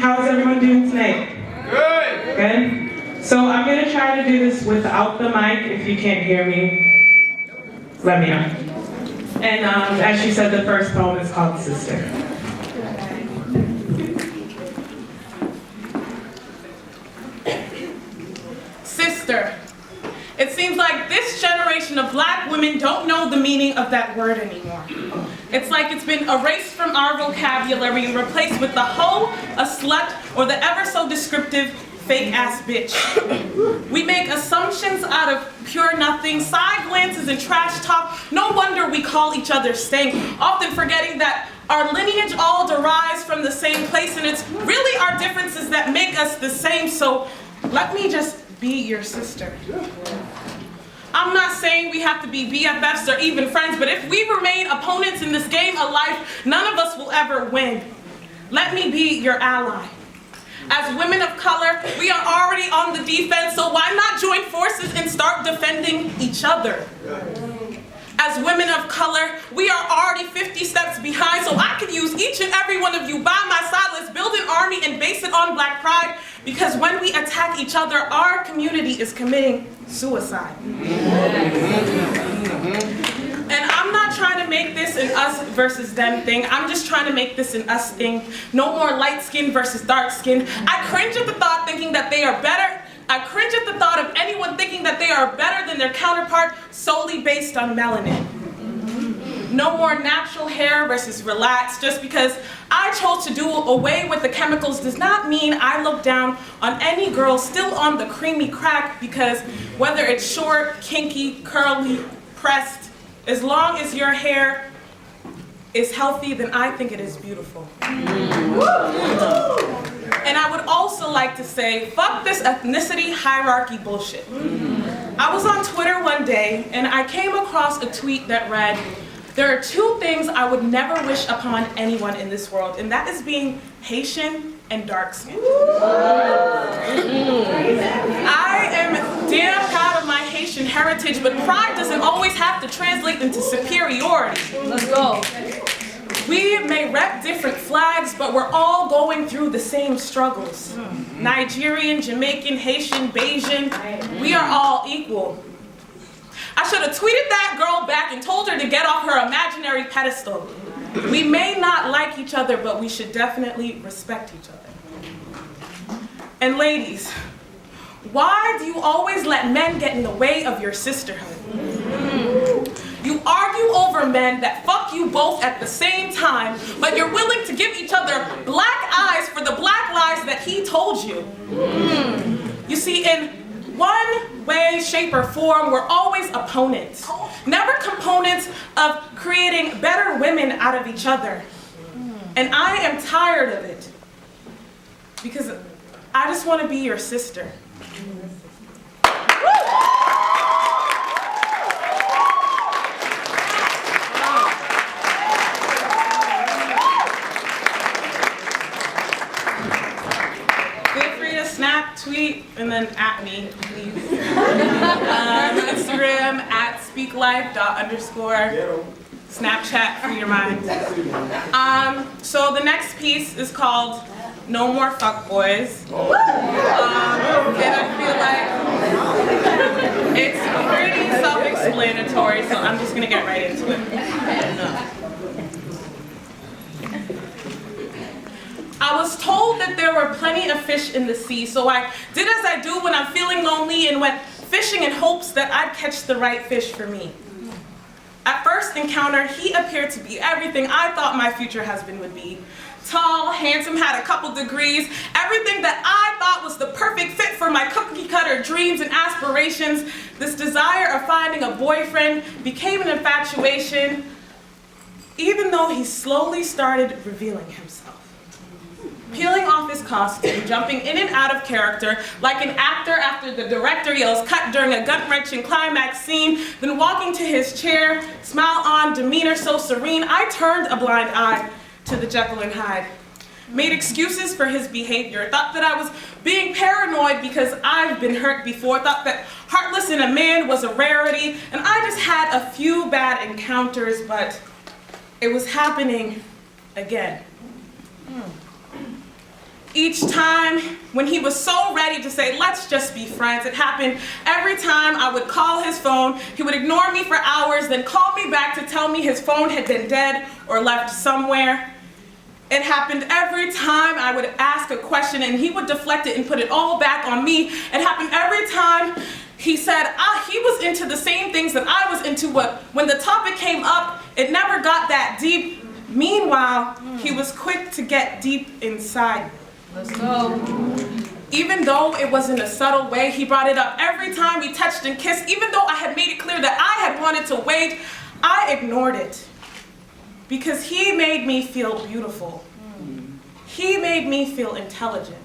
How's everyone doing tonight? Good. Good? So I'm going to try to do this without the mic. If you can't hear me, let me know. And as she said, the first poem is called Sister. Sister. It seems like this generation of black women don't know the meaning of that word anymore. It's like it's been erased from our vocabulary and replaced with the hoe, a slut, or the ever so descriptive fake-ass bitch. We make assumptions out of pure nothing, side glances and trash talk. No wonder we call each other stank, often forgetting that our lineage all derives from the same place, and it's really our differences that make us the same, so let me just be your sister. I'm not saying we have to be BFFs or even friends, but if we remain opponents in this game of life, none of us will ever win. Let me be your ally. As women of color, we are already on the defense, so why not join forces and start defending each other? As women of color, we are already 50 steps behind, so I could use each and every one of you by my side. Let's build an army and base it on black pride, because when we attack each other, our community is committing suicide. And I'm not trying to make this an us versus them thing. I'm just trying to make this an us thing. No more light skin versus dark skin. I cringe at the thought thinking that they are better. I cringe at the thought of anyone thinking that they are better than their counterpart solely based on melanin. No more natural hair versus relaxed. Just because I chose to do away with the chemicals does not mean I look down on any girl still on the creamy crack, because whether it's short, kinky, curly, pressed, as long as your hair is healthy, then I think it is beautiful. And I would also like to say, fuck this ethnicity hierarchy bullshit. I was on Twitter one day and I came across a tweet that read, "There are two things I would never wish upon anyone in this world, and that is being Haitian and dark skinned." I am damn proud of my Haitian heritage, but pride doesn't always have to translate into superiority. Let's go. We may rep different flags, but we're all going through the same struggles. Nigerian, Jamaican, Haitian, Bayesian, we are all equal. I should have tweeted that girl back and told her to get off her imaginary pedestal. We may not like each other, but we should definitely respect each other. And ladies, why do you always let men get in the way of your sisterhood? You argue over men that fuck you both at the same time, but you're willing to give each other black eyes for the black lies that he told you. You see, in one way, shape, or form, we're always opponents. Never components of creating better women out of each other. And I am tired of it, because I just want to be your sister. Snap, tweet, and then at me, please. Instagram at speaklife._. Snapchat, free your mind. So the next piece is called No More Fuckboys. And I feel like it's pretty self-explanatory, so I'm just gonna get right into it. I was told that there were plenty of fish in the sea, so I did as I do when I'm feeling lonely and went fishing in hopes that I'd catch the right fish for me. At first encounter, he appeared to be everything I thought my future husband would be. Tall, handsome, had a couple degrees, everything that I thought was the perfect fit for my cookie cutter dreams and aspirations. This desire of finding a boyfriend became an infatuation, even though he slowly started revealing himself. Peeling off his costume, jumping in and out of character, like an actor after the director yells cut during a gut-wrenching climax scene, then walking to his chair, smile on, demeanor so serene, I turned a blind eye to the Jekyll and Hyde. Made excuses for his behavior, thought that I was being paranoid because I've been hurt before, thought that heartless in a man was a rarity, and I just had a few bad encounters, but it was happening again. each time when he was so ready to say, let's just be friends. It happened every time I would call his phone. He would ignore me for hours, then call me back to tell me his phone had been dead or left somewhere. It happened every time I would ask a question and he would deflect it and put it all back on me. It happened every time he said he was into the same things that I was into, but when the topic came up, it never got that deep. Meanwhile, he was quick to get deep inside. Let's go. Even though it was in a subtle way, he brought it up every time we touched and kissed. Even though I had made it clear that I had wanted to wait, I ignored it. Because he made me feel beautiful. He made me feel intelligent.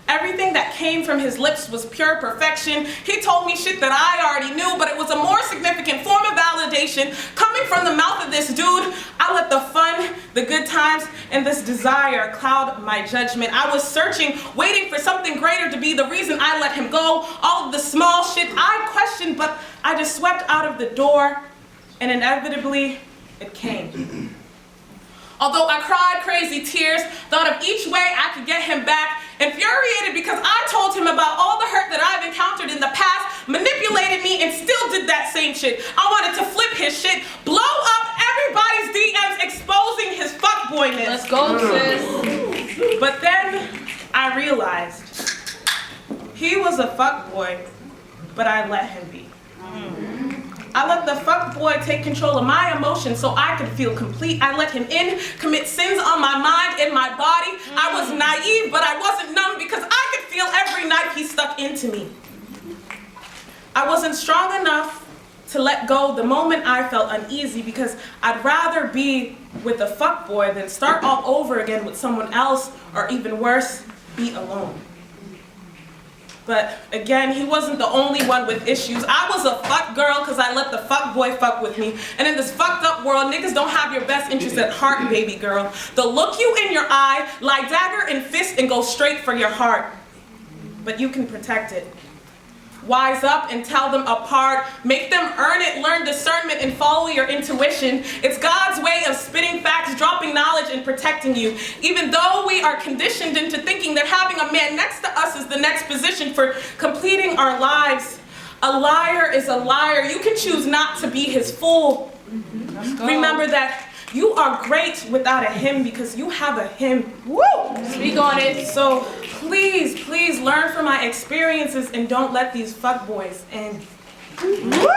Everything that came from his lips was pure perfection. He told me shit that I already knew, but it was a more significant form of validation coming from the mouth of this dude. I let the fun, the good times, and this desire cloud my judgment. I was searching, waiting for something greater to be the reason I let him go. All of the small shit I questioned, but I just swept out of the door, and inevitably, it came. Although I cried crazy tears, thought of each way I could get him back, infuriated because I told him about all the hurt that I've encountered in the past, manipulated me, and still did that same shit. I wanted to flip his shit, blow up everybody's DMs, exposing his fuckboyness. Let's go, sis. But then I realized he was a fuckboy, but I let him be. I let the fuckboy take control of my emotions so I could feel complete. I let him in, commit sins on my mind and my body. I was naive, but I wasn't numb because I could feel every knife he stuck into me. I wasn't strong enough to let go the moment I felt uneasy because I'd rather be with a fuckboy than start all over again with someone else, or even worse, be alone. But again, he wasn't the only one with issues. I was a fuck girl because I let the fuck boy fuck with me. And in this fucked up world, niggas don't have your best interest at heart, baby girl. They'll look you in your eye, lie dagger in fist, and go straight for your heart. But you can protect it. Wise up and tell them apart. Make them earn it, learn discernment, and follow your intuition. It's God's way of spitting facts, dropping knowledge, and protecting you. Even though we are conditioned into thinking that having a man next to us is the next position for completing our lives. A liar is a liar. You can choose not to be his fool. Remember that you are great without a him because you have a him. Woo! Speak on it. So please, please learn from my experiences and don't let these fuckboys in. Woo!